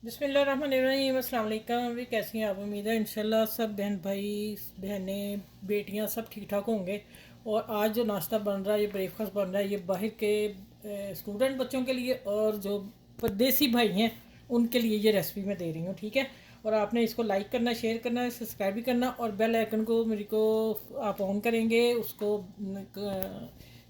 बिस्मिल्लाहिर्रहमानिर्रहीम। अस्सलाम वालेकुम। भी कैसी हैं आप? उम्मीद है इंशाल्लाह सब बहन भाई बहनें बेटियां सब ठीक ठाक होंगे। और आज जो नाश्ता बन रहा है, ये ब्रेकफास्ट बन रहा है, ये बाहर के स्टूडेंट बच्चों के लिए और जो परदेसी भाई हैं उनके लिए ये रेसिपी मैं दे रही हूँ। ठीक है। और आपने इसको लाइक करना, शेयर करना, सब्सक्राइब भी करना और बेल आइकन को मेरे को आप ऑन करेंगे उसको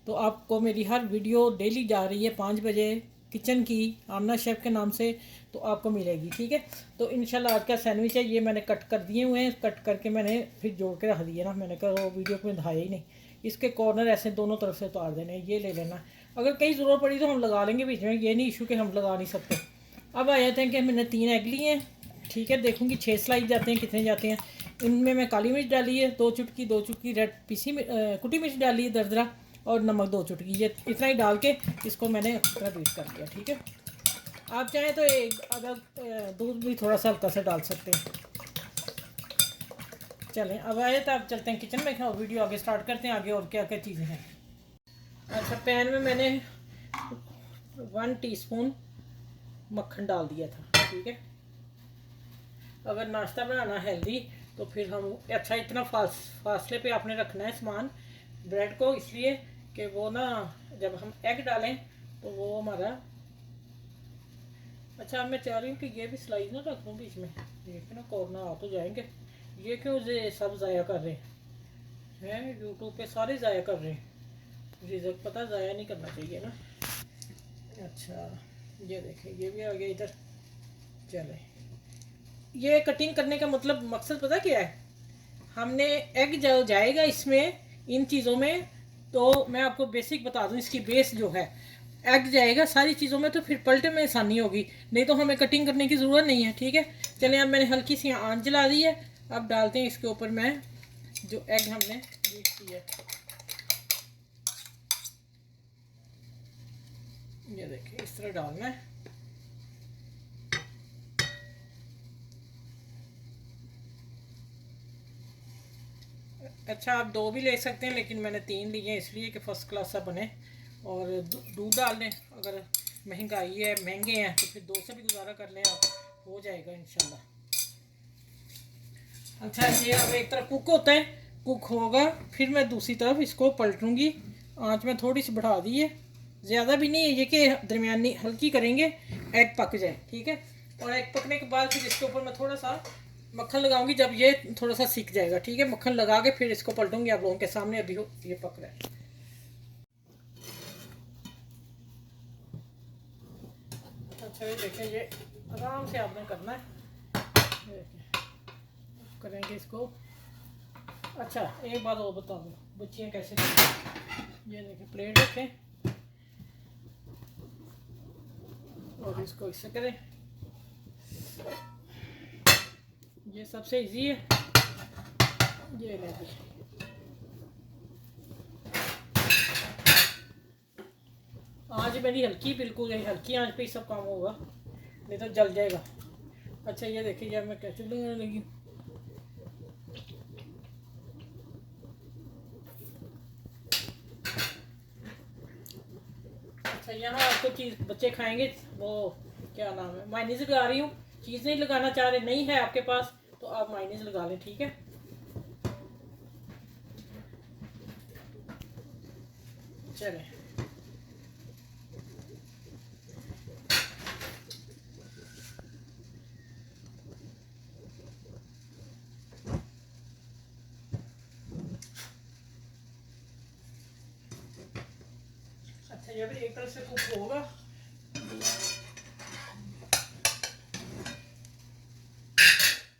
तो आपको मेरी हर वीडियो डेली जा रही है 5 बजे किचन की आमना शेफ़ के नाम से, तो आपको मिलेगी। ठीक है। तो इंशाल्लाह आज का सैंडविच है, ये मैंने कट कर दिए हुए हैं। कट करके मैंने फिर जोड़ के रख दिए ना, मैंने कहा वो वीडियो को दिखाया ही नहीं। इसके कॉर्नर ऐसे दोनों तरफ से उतार देने, ये ले लेना। अगर कहीं ज़रूरत पड़ी तो हम लगा लेंगे बीच में, ये नहीं इशू कि हम लगा नहीं सकते। अब आ जाते हैं कि मैंने 3 एग लिए हैं। ठीक है, देखूँगी 6 स्लाइस जाते हैं कितने जाते हैं। इनमें मैं काली मिर्च डाली है 2 चुटकी रेड पीसी कुटी मिर्च डाली है दरदरा, और नमक 2 चुटकी, ये इतना ही डाल के इसको मैंने पूरा बीट कर दिया। ठीक है। आप चाहें तो एक अगर दूध भी थोड़ा सा हल्का सा डाल सकते हैं। चलें, अब आए तो आप चलते हैं किचन में, और वीडियो आगे स्टार्ट करते हैं। आगे और क्या क्या चीज़ें हैं। अच्छा, पैन में मैंने 1 टीस्पून मक्खन डाल दिया था। ठीक है। अगर नाश्ता बनाना हेल्दी तो फिर हम अच्छा इतना फासले पे आपने रखना है सामान ब्रेड को, इसलिए कि वो ना जब हम एग डालें तो वो हमारा अच्छा। अब मैं चाह रही हूँ कि ये भी स्लाइस ना रख दूँ बीच में, देखिए ना कॉर्नर आ तो जाएंगे। ये क्यों सब ज़ाया कर रहे हैं यूट्यूब पे, सारे ज़ाया कर रहे हैं। रिजल्ट पता ज़ाया नहीं करना चाहिए ना। अच्छा, ये देखें ये भी आ गया इधर। चले, ये कटिंग करने का मतलब मकसद पता क्या है? हमने एग जो जाएगा इसमें इन चीज़ों में, तो मैं आपको बेसिक बता दूं इसकी बेस जो है, एग जाएगा सारी चीज़ों में तो फिर पलटे में आसानी होगी, नहीं तो हमें कटिंग करने की ज़रूरत नहीं है। ठीक है। चलिए, अब मैंने हल्की सी आंच जला दी है। अब डालते हैं इसके ऊपर मैं जो एग हमने बीट किया है। ये देखिए इस तरह डालना है। अच्छा, आप 2 भी ले सकते हैं, लेकिन मैंने 3 लिए हैं इसलिए कि फ़र्स्ट क्लास सा बने। और दूध डाल दें, अगर महंगाई है महंगे हैं तो फिर 2 से भी गुजारा कर लें आप, हो जाएगा इंशाल्लाह। अच्छा, ये अब एक तरफ कुक होता है, कुक होगा फिर मैं दूसरी तरफ इसको पलटूंगी। आँच में थोड़ी सी बढ़ा दी है, ज़्यादा भी नहीं है ये कि दरमियानी हल्की करेंगे, एग पक जाए। ठीक है। और एग पकने के बाद फिर इसके ऊपर मैं थोड़ा सा मक्खन लगाऊंगी जब ये थोड़ा सा सीख जाएगा। ठीक है। मक्खन लगा के फिर इसको पलटूंगी आप लोगों के सामने। अभी हो ये पक रहा है। अच्छा, ये देखें, ये आराम से आपने करना है। ये देखें, करेंगे इसको। अच्छा, एक बात और बता दूँ बच्चियाँ कैसे करें। ये देखें, प्लेट रखें और इसको इससे करें। ये सबसे इजी है। ये ले आँच मेरी हल्की, बिल्कुल यही हल्की आँच पे ही सब काम होगा, नहीं तो जल जाएगा। अच्छा, ये देखिए यार मैं कैसे लगाने लगी। अच्छा, यहाँ आपको चीज़ बच्चे खाएंगे, वो क्या नाम है, मायनीज लगा रही हूँ। चीज़ नहीं लगाना चाह रहे, नहीं है आपके पास तो आप मायनीज लगा लें। ठीक है। चलें, अच्छा ये भी एक तरफ से कुक होगा।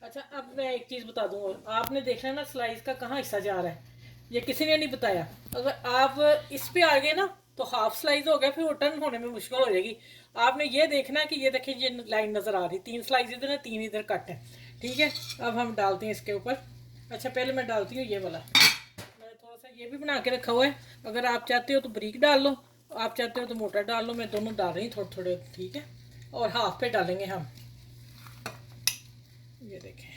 अच्छा, अब मैं एक चीज़ बता दूँ, आपने देखना ना स्लाइस का कहाँ हिस्सा जा रहा है, ये किसी ने नहीं बताया। अगर आप इस पे आ गए ना तो हाफ स्लाइस हो गया, फिर वो टर्न होने में मुश्किल हो जाएगी। आपने ये देखना है कि ये देखिए ये लाइन नज़र आ रही, 3 स्लाइस इधर है 3 इधर कट है। ठीक है। अब हम डालते हैं इसके ऊपर। अच्छा, पहले मैं डालती हूँ ये वाला, मैंने थोड़ा सा ये भी बना के रखा हुआ है। अगर आप चाहते हो तो बारीक डाल लो, आप चाहते हो तो मोटा डाल लो, मैं दोनों डाल रही हूँ थोड़े थोड़े। ठीक है। और हाफ पे डालेंगे हम, ये देखें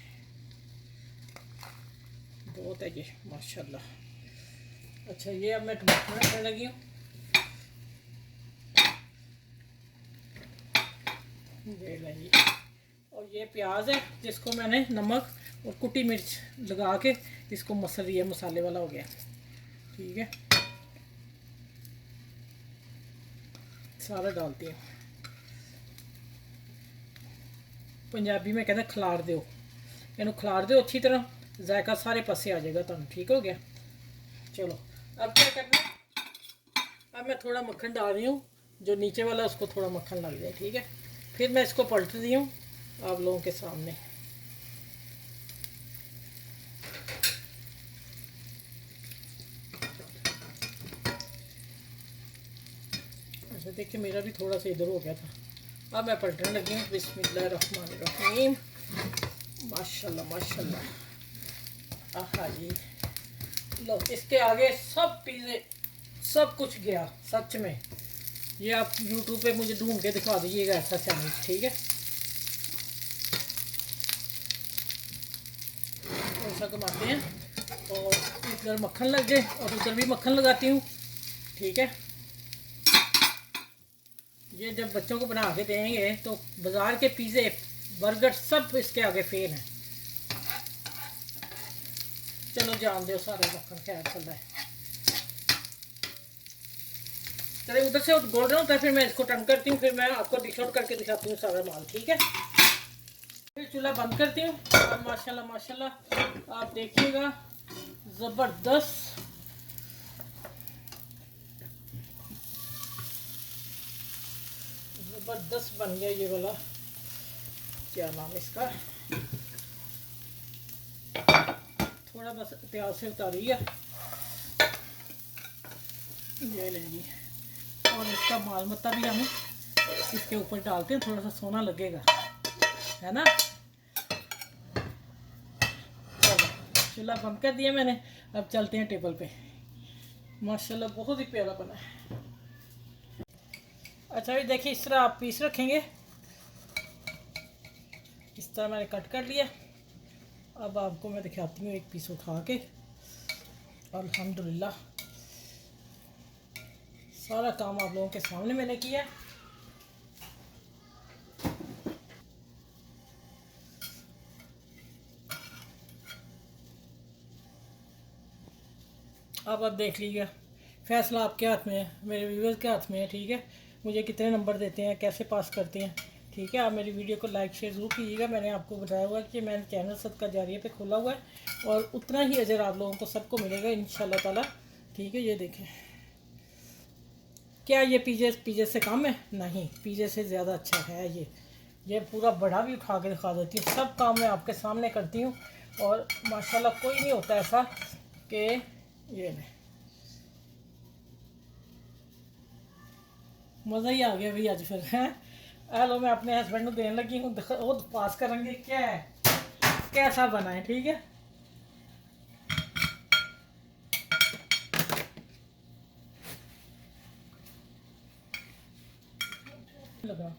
बहुत है ये माशाल्लाह। अच्छा, ये अब मैं टमाटर रखने लगी हूँ। ये लीजिए, और ये प्याज है जिसको मैंने नमक और कुटी मिर्च लगा के इसको मसल लिया, मसाले वाला हो गया। ठीक है, सारा डालती हूँ। पंजाबी में कहते हैं खिलार दो, इन्हों खिलार दो अच्छी तरह, जायका सारे पासे आ जाएगा तुम। ठीक हो गया। चलो अब क्या करना है, अब मैं थोड़ा मक्खन डाल रही हूँ, जो नीचे वाला उसको थोड़ा मक्खन लग जाए। ठीक है, फिर मैं इसको पलट दी हूँ आप लोगों के सामने। अच्छा देखिए, मेरा भी थोड़ा सा इधर हो गया था। अब मैं पलटने लगी हूँ। बिस्मिल्लाहिर्रहमानिर्रहीम। माशाल्लाह माशाल्लाह। आहा जी, लो इसके आगे सब पिज़्ज़े सब कुछ गया सच में। ये आप YouTube पे मुझे ढूंढ के दिखा दीजिएगा ऐसा सैंडविच। ठीक है, ऐसा कमाते हैं और इधर मक्खन लग जाए और उधर भी मक्खन लगाती हूँ। ठीक है, ये जब बच्चों को बना के देंगे तो बाज़ार के पिज़्ज़े बर्गर सब इसके आगे फेल हैं। चलो जान दो सारा मक्खन खैर चल रहा है। चलो उधर से गोल्डन होता है, फिर मैं इसको टर्न करती हूँ, फिर मैं आपको डिश आउट करके दिखाती हूँ सारा माल। ठीक है, फिर चूल्हा बंद करती हूँ। और माशाल्लाह माशाल्लाह आप देखिएगा, ज़बरदस्त ज़बरदस्त बन गया ये वाला, क्या नाम इसका, थोड़ा बस प्याज से उतारिए। ये लेंगी और इसका माल मत्ता भी हम इसके ऊपर डालते हैं, थोड़ा सा सोना लगेगा, है ना। चलो चूल्हा बंद कर दिया मैंने, अब चलते हैं टेबल पे। माशाल्लाह बहुत ही प्यारा बना है। अच्छा भी देखिए, इस तरह आप पीस रखेंगे, इस तरह मैंने कट कर लिया। अब आपको मैं दिखाती हूँ एक पीस उठा के। अल्हम्दुलिल्लाह सारा काम आप लोगों के सामने मैंने किया। अब आप देख लीजिए, फैसला आपके हाथ में है, मेरे व्यूअर्स के हाथ में है। ठीक है, मुझे कितने नंबर देते हैं, कैसे पास करते हैं। ठीक है, आप मेरी वीडियो को लाइक शेयर ज़रूर कीजिएगा। मैंने आपको बताया हुआ है कि मैंने चैनल सदका जारिया पे खोला हुआ है और उतना ही अजर आप लोगों को सबको मिलेगा इंशाल्लाह ताला। ठीक है, ये देखें, क्या ये पिज़्ज़े से कम है? नहीं, पिज़्ज़े से ज़्यादा अच्छा है ये पूरा बड़ा भी उठा के दिखा देती हूँ। सब काम मैं आपके सामने करती हूँ और माशाल्लाह कोई नहीं होता ऐसा कि ये नहीं। मज़ा ही आ गया भाई आज फिर है। हेलो, मैं अपने हस्बैंड को देने लगी हूँ, वो पास करेंगे क्या है, कैसा बना है। ठीक है, लगा।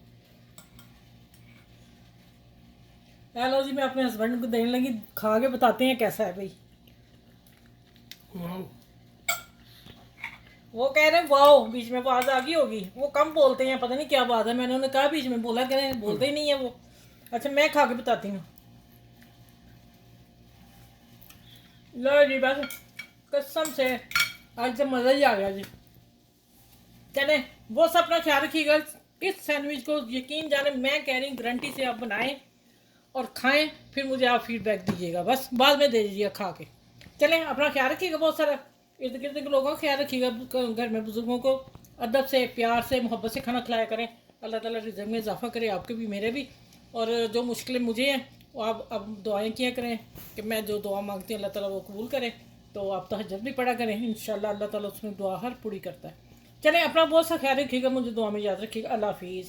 हेलो जी, मैं अपने हस्बैंड को देने लगी, खा के बताते हैं कैसा है भाई। वो कह रहे हैं वाओ, बीच में आवाज आ गई होगी, वो कम बोलते हैं, पता नहीं क्या बात है। मैंने उन्हें कहा बीच में बोला करें, बोलते ही नहीं है वो। अच्छा मैं खा के बताती हूँ। लो जी, बस कसम से आज तो मज़ा ही आ गया जी। चले वो सब अपना ख्याल रखिएगा। इस सैंडविच को यकीन जाने मैं कह रही हूँ गारंटी से आप बनाएं और खाएं, फिर मुझे आप फीडबैक दीजिएगा, बस बाद में दे दीजिएगा खा के। चलें, अपना ख्याल रखिएगा, बहुत सारा इर्द गिर्द के लोगों का ख्याल रखिएगा, घर में बुजुर्गों को अदब से प्यार से मोहब्बत से खाना खिलाया करें। अल्लाह ताला रिज़्क़ में इजाफ़ा करे, आपके भी मेरे भी। और जो मुश्किलें मुझे हैं वो आप अब दुआएं किया करें कि मैं जो दुआ मांगती हूँ अल्लाह ताला वो कबूल करे। तो आप तहज्जुद भी पढ़ा करें, इंशाल्लाह अल्लाह ताला उसमें दुआ हर पूरी करता है। चलें, अपना बहुत सा ख्याल रखिएगा, मुझे दुआ में याद रखिएगा। अल्लाह हाफिज़।